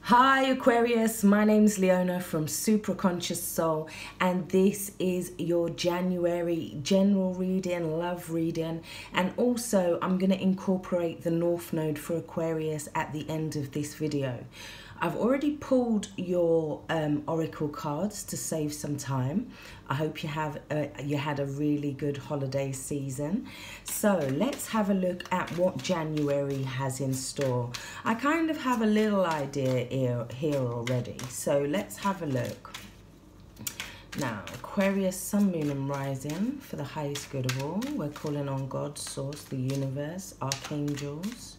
Hi Aquarius, my name's Leona from Supra Conscioussoul, and this is your January general reading, love reading, and also I'm going to incorporate the North Node for Aquarius at the end of this video. I've already pulled your oracle cards to save some time. I hope you had a really good holiday season. So let's have a look at what January has in store. I kind of have a little idea here already, so let's have a look. Now, Aquarius, Sun, Moon and Rising for the highest good of all. We're calling on God, Source, the universe, archangels.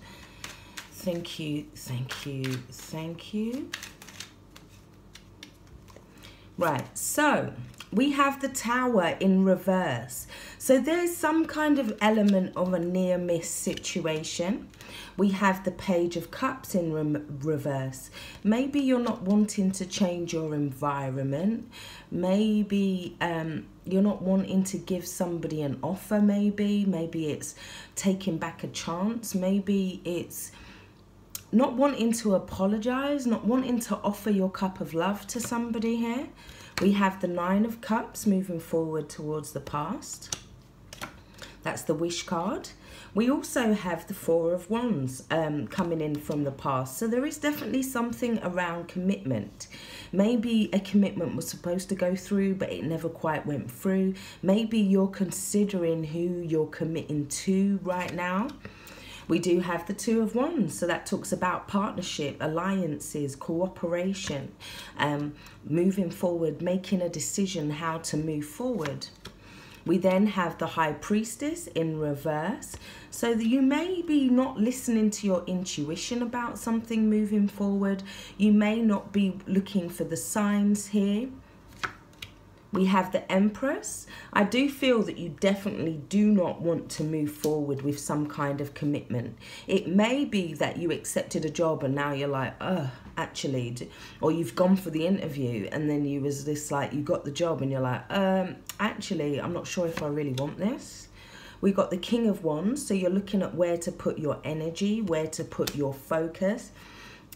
Thank you, thank you, thank you. Right, so we have the Tower in reverse. So there's some kind of element of a near-miss situation. We have the Page of Cups in reverse. Maybe you're not wanting to change your environment. Maybe you're not wanting to give somebody an offer, maybe it's taking back a chance. Maybe it's not wanting to apologize, not wanting to offer your cup of love to somebody here. We have the Nine of Cups moving forward towards the past. That's the wish card. We also have the Four of Wands coming in from the past. So there is definitely something around commitment. Maybe a commitment was supposed to go through, but it never quite went through. Maybe you're considering who you're committing to right now. We do have the Two of Wands, so that talks about partnership, alliances, cooperation, moving forward, making a decision how to move forward. We then have the High Priestess in reverse, so that you may be not listening to your intuition about something moving forward. You may not be looking for the signs here. We have the Empress. I do feel that you definitely do not want to move forward with some kind of commitment. It may be that you accepted a job and now you're like, actually, or you've gone for the interview and then you was this like, you got the job and you're like, actually, I'm not sure if I really want this. We got the King of Wands. So you're looking at where to put your energy, where to put your focus.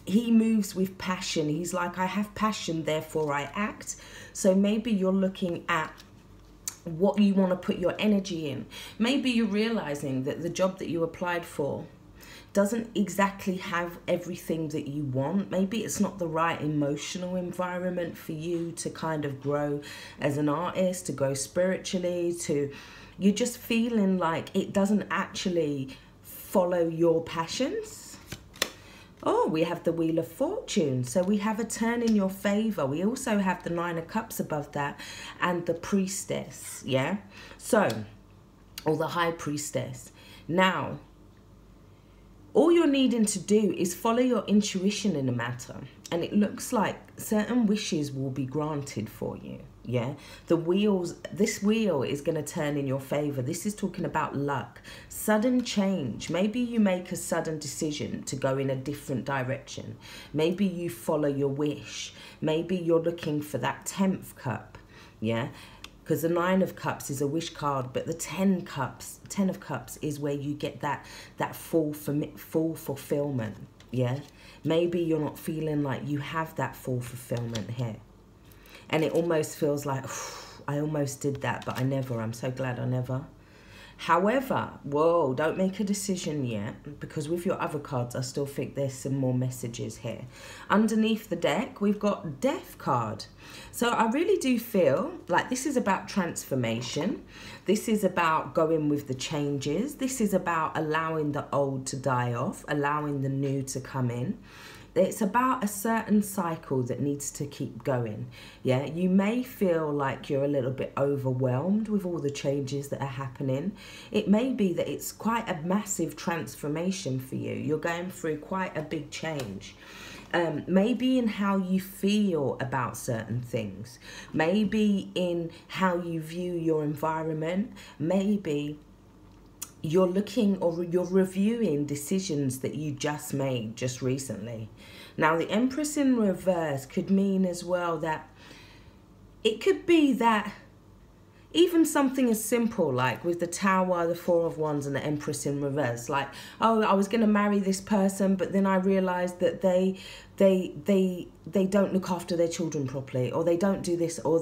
He moves with passion. He's like, I have passion, therefore I act. So maybe you're looking at what you want to put your energy in. Maybe you're realizing that the job that you applied for doesn't exactly have everything that you want. Maybe it's not the right emotional environment for you to kind of grow as an artist, to grow spiritually, you're just feeling like it doesn't actually follow your passions. Oh, we have the Wheel of Fortune. So we have a turn in your favor. We also have the Nine of Cups above that and the Priestess, yeah? So, or the High Priestess. Now, all you're needing to do is follow your intuition in the matter. And it looks like certain wishes will be granted for you, yeah? This wheel is going to turn in your favor. This is talking about luck, sudden change. Maybe you make a sudden decision to go in a different direction. Maybe you follow your wish. Maybe you're looking for that 10th cup, yeah? Because the Nine of Cups is a wish card, but the 10 of Cups is where you get that full fulfillment, yeah? Maybe you're not feeling like you have that full fulfillment here. And it almost feels like, I almost did that, but I never. I'm so glad I never. However, whoa, don't make a decision yet, because with your other cards, I still think there's some more messages here. Underneath the deck, we've got Death card. So I really do feel like this is about transformation. This is about going with the changes. This is about allowing the old to die off, allowing the new to come in. It's about a certain cycle that needs to keep going. Yeah, you may feel like you're a little bit overwhelmed with all the changes that are happening. It may be that it's quite a massive transformation for you. You're going through quite a big change. Maybe in how you feel about certain things. Maybe in how you view your environment. Maybe you're looking or you're reviewing decisions that you just made just recently. Now, the Empress in reverse could mean as well that it could be that even something as simple like with the Tower, the Four of Wands and the Empress in reverse, like, oh, I was going to marry this person, but then I realized that they don't look after their children properly, or they don't do this, or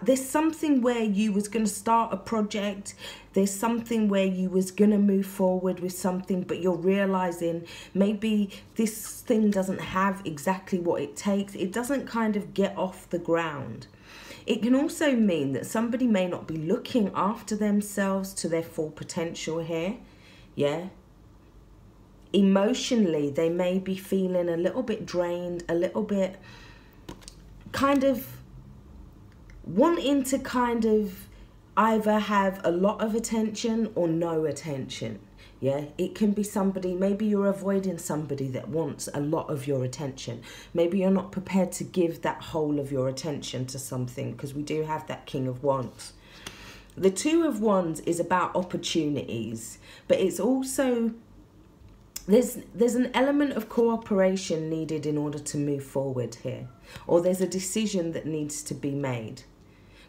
there's something where you was going to start a project, there's something where you was going to move forward with something, but you're realizing maybe this thing doesn't have exactly what it takes. It doesn't kind of get off the ground. It can also mean that somebody may not be looking after themselves to their full potential here. Yeah. Emotionally, they may be feeling a little bit drained, a little bit kind of wanting to kind of either have a lot of attention or no attention. Yeah, it can be somebody, maybe you're avoiding somebody that wants a lot of your attention. Maybe you're not prepared to give that whole of your attention to something, because we do have that King of Wands. The Two of Wands is about opportunities, but it's also, there's an element of cooperation needed in order to move forward here, or there's a decision that needs to be made.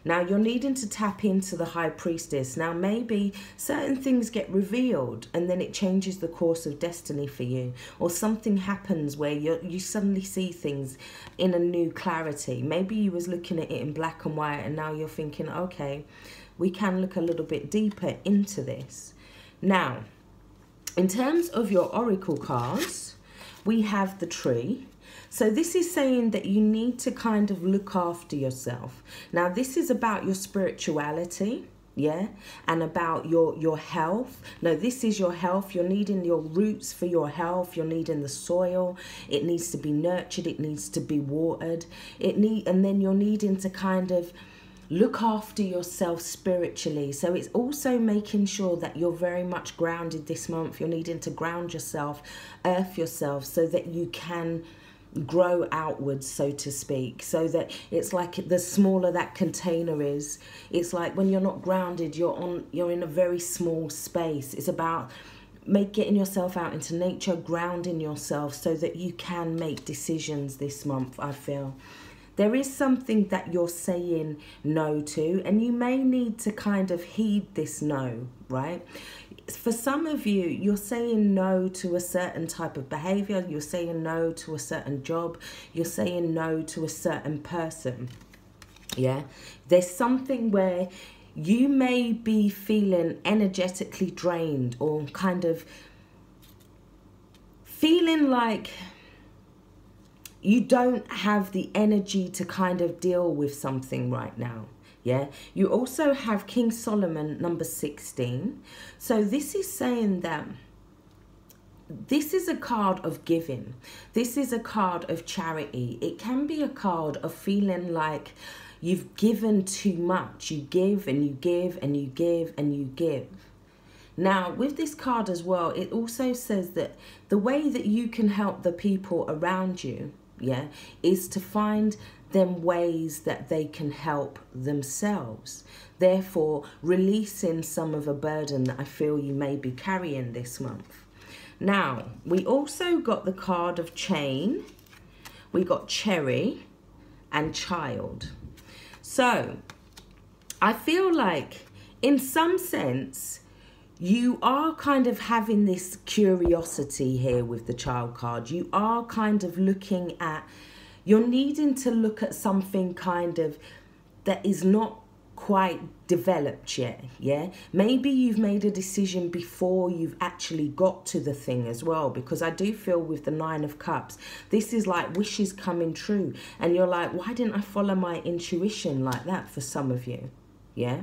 Now, you're needing to tap into the High Priestess. Now, maybe certain things get revealed and then it changes the course of destiny for you. Or something happens where you suddenly see things in a new clarity. Maybe you was looking at it in black and white and now you're thinking, okay, we can look a little bit deeper into this. Now, in terms of your oracle cards, we have the Tree. So this is saying that you need to kind of look after yourself. Now, this is about your spirituality, yeah, and about your health. No, this is your health. You're needing your roots for your health. You're needing the soil. It needs to be nurtured. It needs to be watered. And then you're needing to kind of look after yourself spiritually. So it's also making sure that you're very much grounded this month. You're needing to ground yourself, earth yourself, so that you can grow outwards, so to speak. So that it's like the smaller that container is, it's like when you're not grounded, you're in a very small space. It's about getting yourself out into nature, grounding yourself so that you can make decisions this month. I feel there is something that you're saying no to, and you may need to kind of heed this no, right? For some of you, you're saying no to a certain type of behavior. You're saying no to a certain job. You're saying no to a certain person. Yeah, there's something where you may be feeling energetically drained, or kind of feeling like you don't have the energy to kind of deal with something right now. Yeah, you also have King Solomon, number 16. So this is saying that this is a card of giving. This is a card of charity. It can be a card of feeling like you've given too much. You give and you give and you give and you give. Now, with this card as well, it also says that the way that you can help the people around you, yeah, is to find them ways that they can help themselves. Therefore, releasing some of a burden that I feel you may be carrying this month. Now, we also got the card of Chain. We got Cherry and Child. So, I feel like, in some sense, you are kind of having this curiosity here with the Child card. You are kind of looking at, you're needing to look at something kind of that is not quite developed yet, yeah? Maybe you've made a decision before you've actually got to the thing as well, because I do feel with the Nine of Cups, this is like wishes coming true. And you're like, why didn't I follow my intuition like that for some of you, yeah?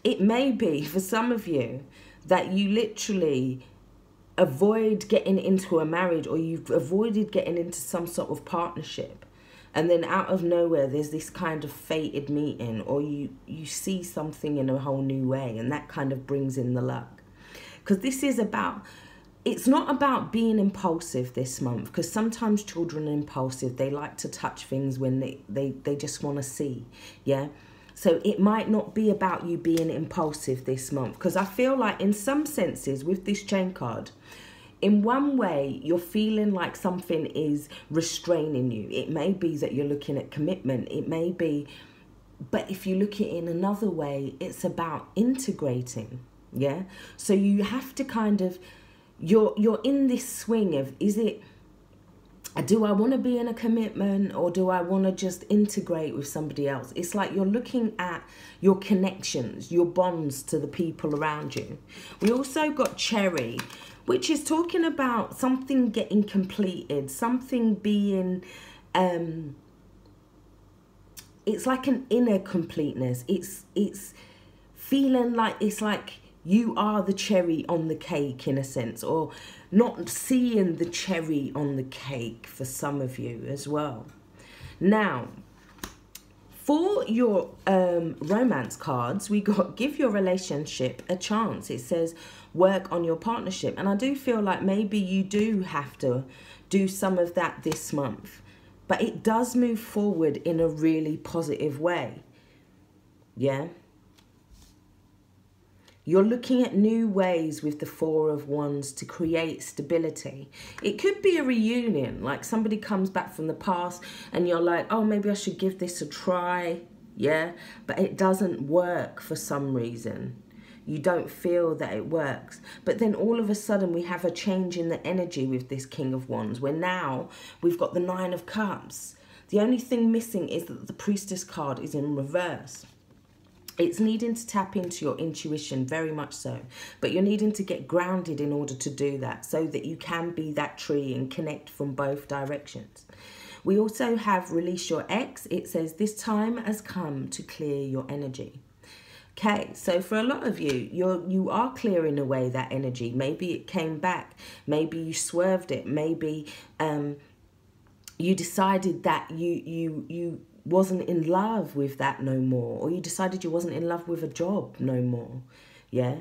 It may be for some of you that you literally avoid getting into a marriage, or you've avoided getting into some sort of partnership, and then out of nowhere there's this kind of fated meeting, or you see something in a whole new way, and that kind of brings in the luck. Because this is about, it's not about being impulsive this month, because sometimes children are impulsive. They like to touch things when they just want to see, yeah? So it might not be about you being impulsive this month, because I feel like in some senses with this Chain card, in one way, you're feeling like something is restraining you. It may be that you're looking at commitment. It may be But if you look at it in another way, it's about integrating. Yeah. So you have to kind of, you're in this swing of, do I want to be in a commitment, or do I want to just integrate with somebody else? It's like you're looking at your connections, your bonds to the people around you. We also got Cherry, which is talking about something getting completed, something being, it's like an inner completeness. It's feeling like, it's like you are the cherry on the cake in a sense, or not seeing the cherry on the cake for some of you as well. Now, for your romance cards, we got give your relationship a chance. It says work on your partnership. And I do feel like maybe you do have to do some of that this month. But it does move forward in a really positive way. Yeah. You're looking at new ways with the Four of Wands to create stability. It could be a reunion, like somebody comes back from the past and you're like, oh, maybe I should give this a try. Yeah, but it doesn't work for some reason. You don't feel that it works. But then all of a sudden we have a change in the energy with this King of Wands, where now we've got the Nine of Cups. The only thing missing is that the Priestess card is in reverse. It's needing to tap into your intuition, very much so. But you're needing to get grounded in order to do that, so that you can be that tree and connect from both directions. We also have release your ex. It says this time has come to clear your energy. Okay, so for a lot of you, you are clearing away that energy. Maybe it came back. Maybe you swerved it. Maybe you decided that you wasn't in love with that no more, or you decided you wasn't in love with a job no more. Yeah,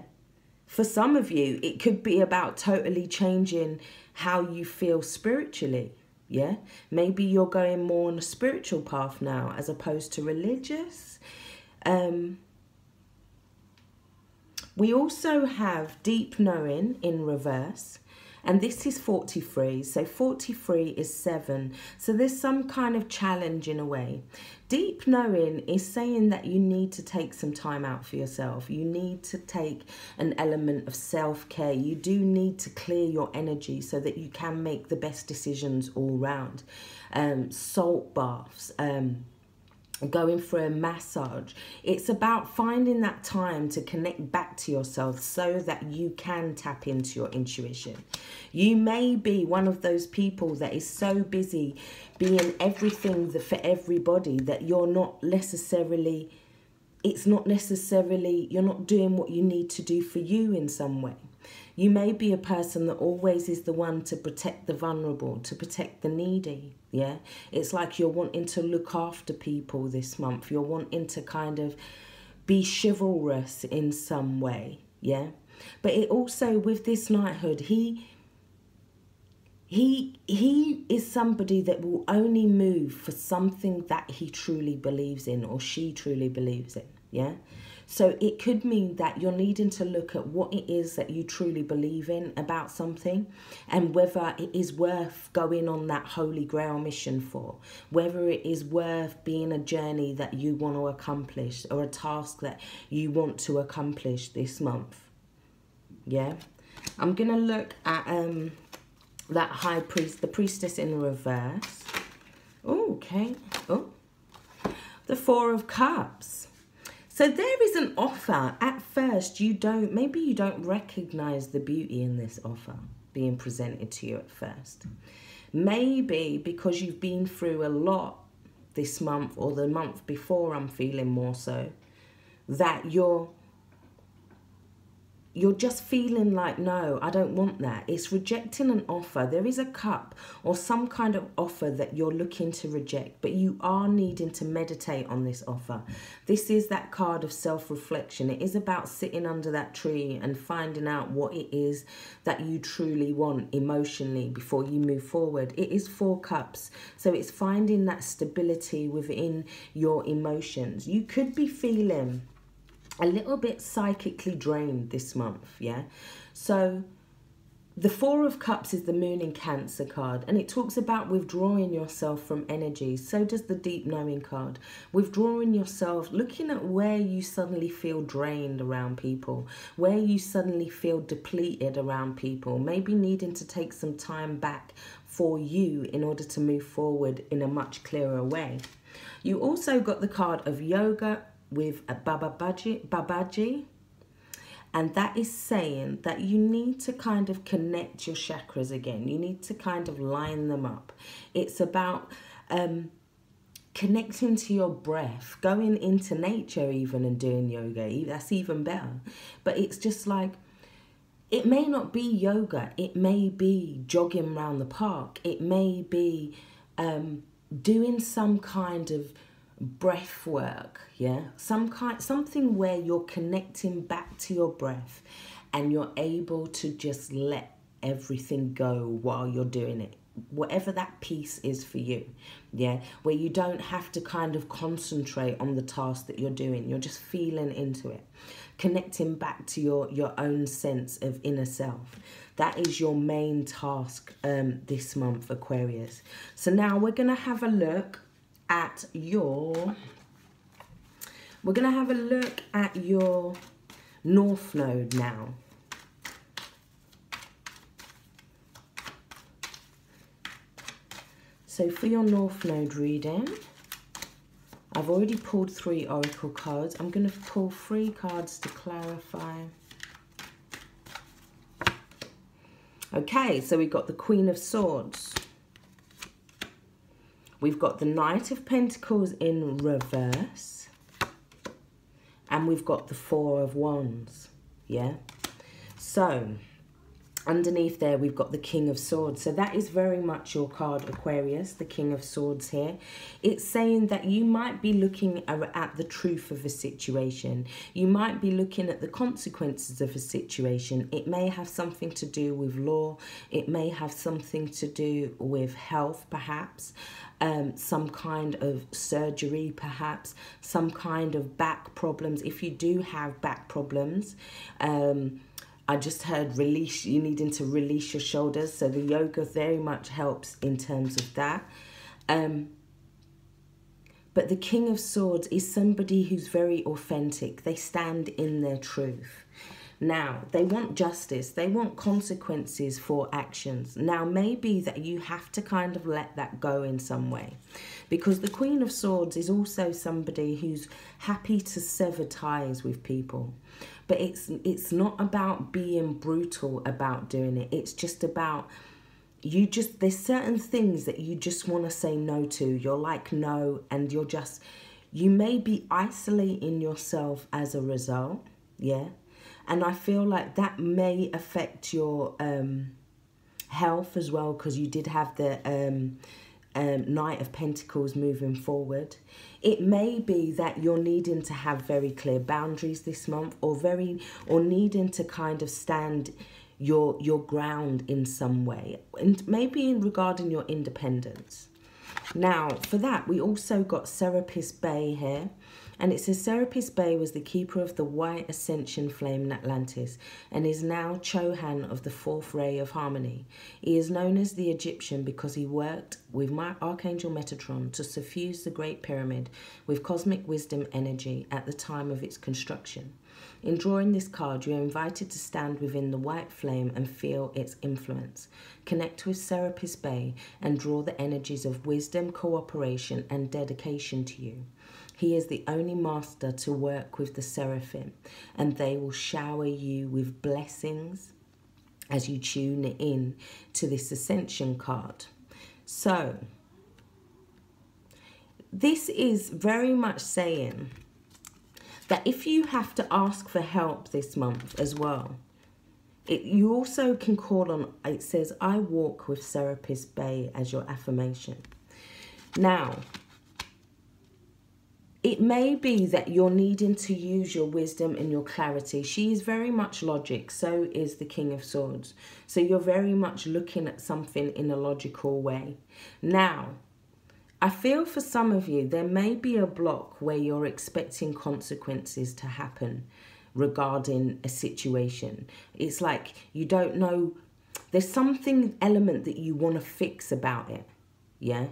for some of you it could be about totally changing how you feel spiritually. Yeah, maybe you're going more on a spiritual path now as opposed to religious. We also have deep knowing in reverse. And this is 43, so 43 is 7. So there's some kind of challenge in a way. Deep knowing is saying that you need to take some time out for yourself. You need to take an element of self-care. You do need to clear your energy so that you can make the best decisions all round. Salt baths, going for a massage. It's about finding that time to connect back to yourself so that you can tap into your intuition. You may be one of those people that is so busy being everything for everybody that you're not necessarily, you're not doing what you need to do for you in some way. You may be a person that always is the one to protect the vulnerable, to protect the needy. Yeah, it's like you're wanting to look after people this month. You're wanting to kind of be chivalrous in some way. Yeah, but it also, with this knighthood, he is somebody that will only move for something that he truly believes in, or she truly believes in. Yeah. So it could mean that you're needing to look at what it is that you truly believe in about something, and whether it is worth going on that holy grail mission for, whether it is worth being a journey that you want to accomplish, or a task that you want to accomplish this month. Yeah. I'm going to look at that high priest, the priestess in reverse. Oh, okay. Oh, the Four of Cups. So there is an offer. At first, maybe you don't recognize the beauty in this offer being presented to you at first. Maybe because you've been through a lot this month, or the month before, I'm feeling more so, that you're just feeling like, no, I don't want that. It's rejecting an offer. There is a cup or some kind of offer that you're looking to reject, but you are needing to meditate on this offer. This is that card of self-reflection. It is about sitting under that tree and finding out what it is that you truly want emotionally before you move forward. It is 4 cups. So it's finding that stability within your emotions. You could be feeling a little bit psychically drained this month, yeah? So The Four of Cups is the Moon in Cancer card, and it talks about withdrawing yourself from energy. So does the Deep Knowing card. Withdrawing yourself, looking at where you suddenly feel drained around people, where you suddenly feel depleted around people, maybe needing to take some time back for you in order to move forward in a much clearer way. You also got the card of Yoga with a Babaji. And that is saying that you need to kind of connect your chakras again. You need to kind of line them up. It's about connecting to your breath, going into nature even and doing yoga. That's even better. But it's just like, it may not be yoga. It may be jogging around the park. It may be doing some kind of breath work, yeah, something where you're connecting back to your breath and you're able to just let everything go while you're doing it, whatever that piece is for you, yeah, where you don't have to kind of concentrate on the task that you're doing. You're just feeling into it, connecting back to your own sense of inner self. That is your main task this month, Aquarius. So now we're going to have a look at your North Node now. So for your North Node reading, I've already pulled 3 oracle cards. I'm going to pull 3 cards to clarify. Okay, so we've got the Queen of Swords. We've got the Knight of Pentacles in reverse. And we've got the Four of Wands. Yeah. So, underneath there, we've got the King of Swords. So that is very much your card, Aquarius, the King of Swords here. It's saying that you might be looking at the truth of a situation. You might be looking at the consequences of a situation. It may have something to do with law. It may have something to do with health, perhaps. Some kind of surgery, perhaps. Some kind of back problems. If you do have back problems, I just heard release, you needing to release your shoulders. So the yoga very much helps in terms of that. But the King of Swords is somebody who's very authentic. They stand in their truth. Now, they want justice. They want consequences for actions. Now, maybe that you have to kind of let that go in some way. Because the Queen of Swords is also somebody who's happy to sever ties with people. But it's not about being brutal about doing it. It's just about, there's certain things that you just want to say no to. You're like, no, and you may be isolating yourself as a result, yeah? And I feel like that may affect your health as well, because you did have the Knight of Pentacles moving forward. It may be that you're needing to have very clear boundaries this month, or needing to kind of stand your ground in some way, and maybe regarding your independence. Now, for that, we also got Serapis Bey here. And it says Serapis Bey was the keeper of the white ascension flame in Atlantis and is now Chohan of the fourth ray of harmony. He is known as the Egyptian because he worked with Archangel Metatron to suffuse the Great Pyramid with cosmic wisdom energy at the time of its construction. In drawing this card, you are invited to stand within the white flame and feel its influence. Connect with Serapis Bey and draw the energies of wisdom, cooperation, and dedication to you. He is the only master to work with the seraphim, and they will shower you with blessings as you tune in to this ascension card. So, this is very much saying that if you have to ask for help this month as well, you also can call on, it says, I walk with Serapis Bey as your affirmation. Now, it may be that you're needing to use your wisdom and your clarity. She is very much logic. So is the King of Swords. So you're very much looking at something in a logical way. Now, I feel for some of you, there may be a block where you're expecting consequences to happen regarding a situation. It's like you don't know, there's something element that you want to fix about it, yeah?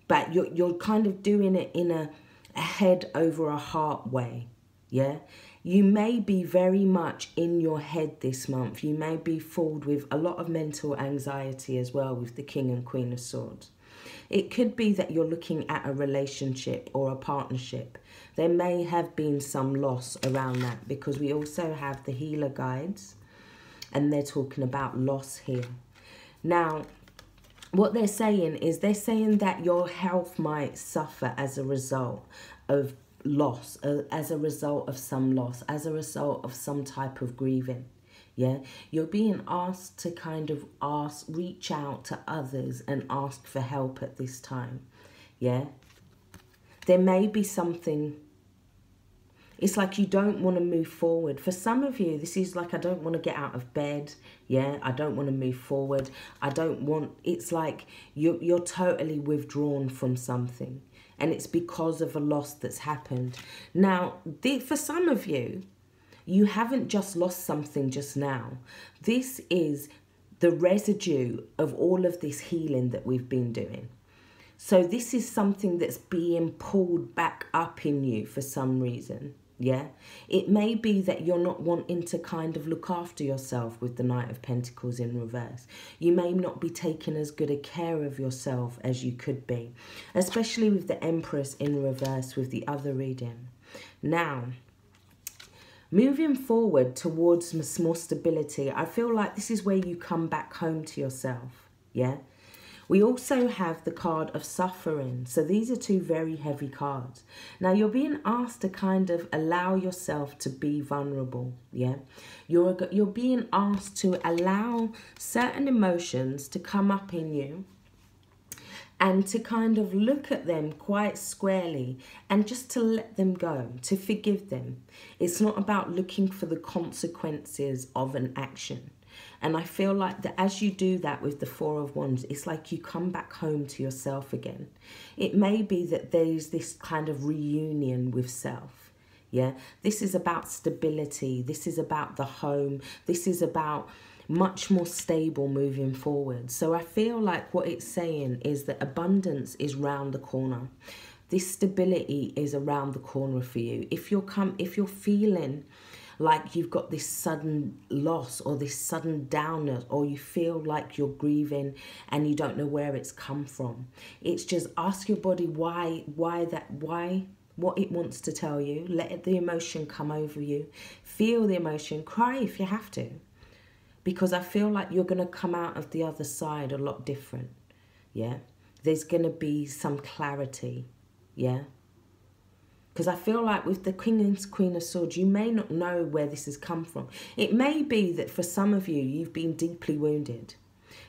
But you're kind of doing it in a head over a heart way, yeah? You may be very much in your head this month. You may be filled with a lot of mental anxiety as well with the King and Queen of Swords. It could be that you're looking at a relationship or a partnership. There may have been some loss around that, because we also have the healer guides and they're talking about loss here. Now, what they're saying is they're saying that your health might suffer as a result of loss, as a result of some loss, as a result of some type of grieving. Yeah, you're being asked to kind of reach out to others and ask for help at this time. Yeah, there may be something. It's like you don't want to move forward. For some of you, this is like, I don't want to get out of bed. Yeah, I don't want to move forward. I don't want, it's like you're totally withdrawn from something. And it's because of a loss that's happened. Now, for some of you, you haven't just lost something just now. This is the residue of all of this healing that we've been doing. So this is something that's being pulled back up in you for some reason. Yeah, it may be that you're not wanting to kind of look after yourself with the Knight of Pentacles in reverse. You may not be taking as good a care of yourself as you could be, especially with the Empress in reverse with the other reading. Now, moving forward towards more stability, I feel like this is where you come back home to yourself. Yeah. We also have the card of suffering. So these are two very heavy cards. Now you're being asked to kind of allow yourself to be vulnerable. Yeah, you're being asked to allow certain emotions to come up in you and to kind of look at them quite squarely and just to let them go, to forgive them. It's not about looking for the consequences of an action. And I feel like that as you do that with the Four of Wands, it's like you come back home to yourself again. It may be that there's this kind of reunion with self. Yeah, this is about stability. This is about the home. This is about much more stable moving forward. So I feel like what it's saying is that abundance is round the corner. This stability is around the corner for you. If you're feeling like you've got this sudden loss or this sudden downness, or you feel like you're grieving and you don't know where it's come from, it's just ask your body why, what it wants to tell you. Let the emotion come over you. Feel the emotion. Cry if you have to. Because I feel like you're going to come out of the other side a lot different. Yeah. There's going to be some clarity. Yeah. Because I feel like with the King and Queen of Swords, you may not know where this has come from. It may be that for some of you, you've been deeply wounded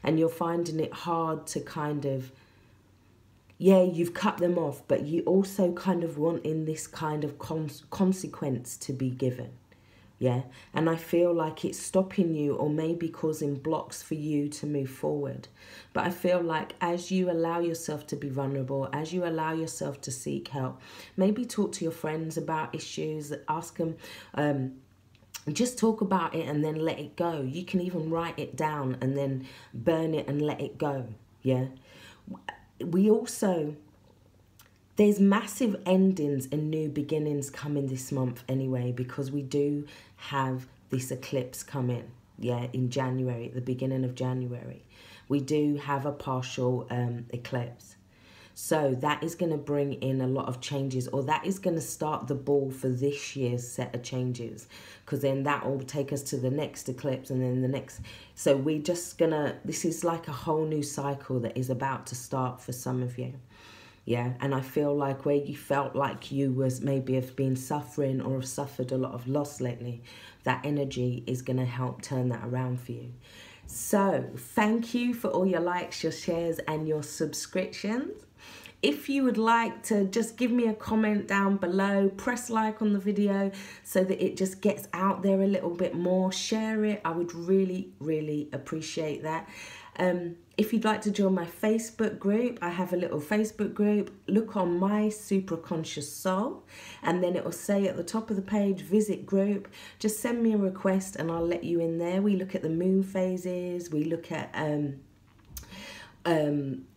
and you're finding it hard to kind of, yeah, you've cut them off, but you also kind of want in this kind of consequence to be given. Yeah, and I feel like it's stopping you or maybe causing blocks for you to move forward. But I feel like as you allow yourself to be vulnerable, as you allow yourself to seek help, maybe talk to your friends about issues, ask them, just talk about it and then let it go. You can even write it down and then burn it and let it go. Yeah, we also... there's massive endings and new beginnings coming this month anyway, because we do have this eclipse coming, yeah, in January, at the beginning of January. We do have a partial eclipse. So that is going to bring in a lot of changes, or that is going to start the ball for this year's set of changes, because then that will take us to the next eclipse and then the next. So we're just going to, this is like a whole new cycle that is about to start for some of you. Yeah, and I feel like where you felt like you was maybe have been suffering or have suffered a lot of loss lately, that energy is going to help turn that around for you. So thank you for all your likes, your shares and your subscriptions. If you would like to just give me a comment down below, press like on the video so that it just gets out there a little bit more. Share it. I would really, really appreciate that. If you'd like to join my Facebook group, I have a little Facebook group. Look on my Supra Conscious Soul, and then it will say at the top of the page, visit group. Just send me a request and I'll let you in there. We look at the moon phases, we look at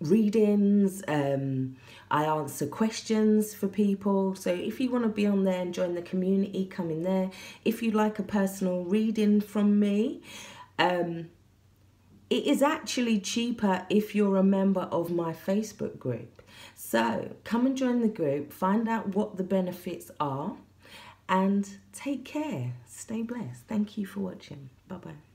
readings, I answer questions for people. So if you want to be on there and join the community, come in there. If you'd like a personal reading from me, it is actually cheaper if you're a member of my Facebook group. So come and join the group, find out what the benefits are, and take care. Stay blessed. Thank you for watching. Bye-bye.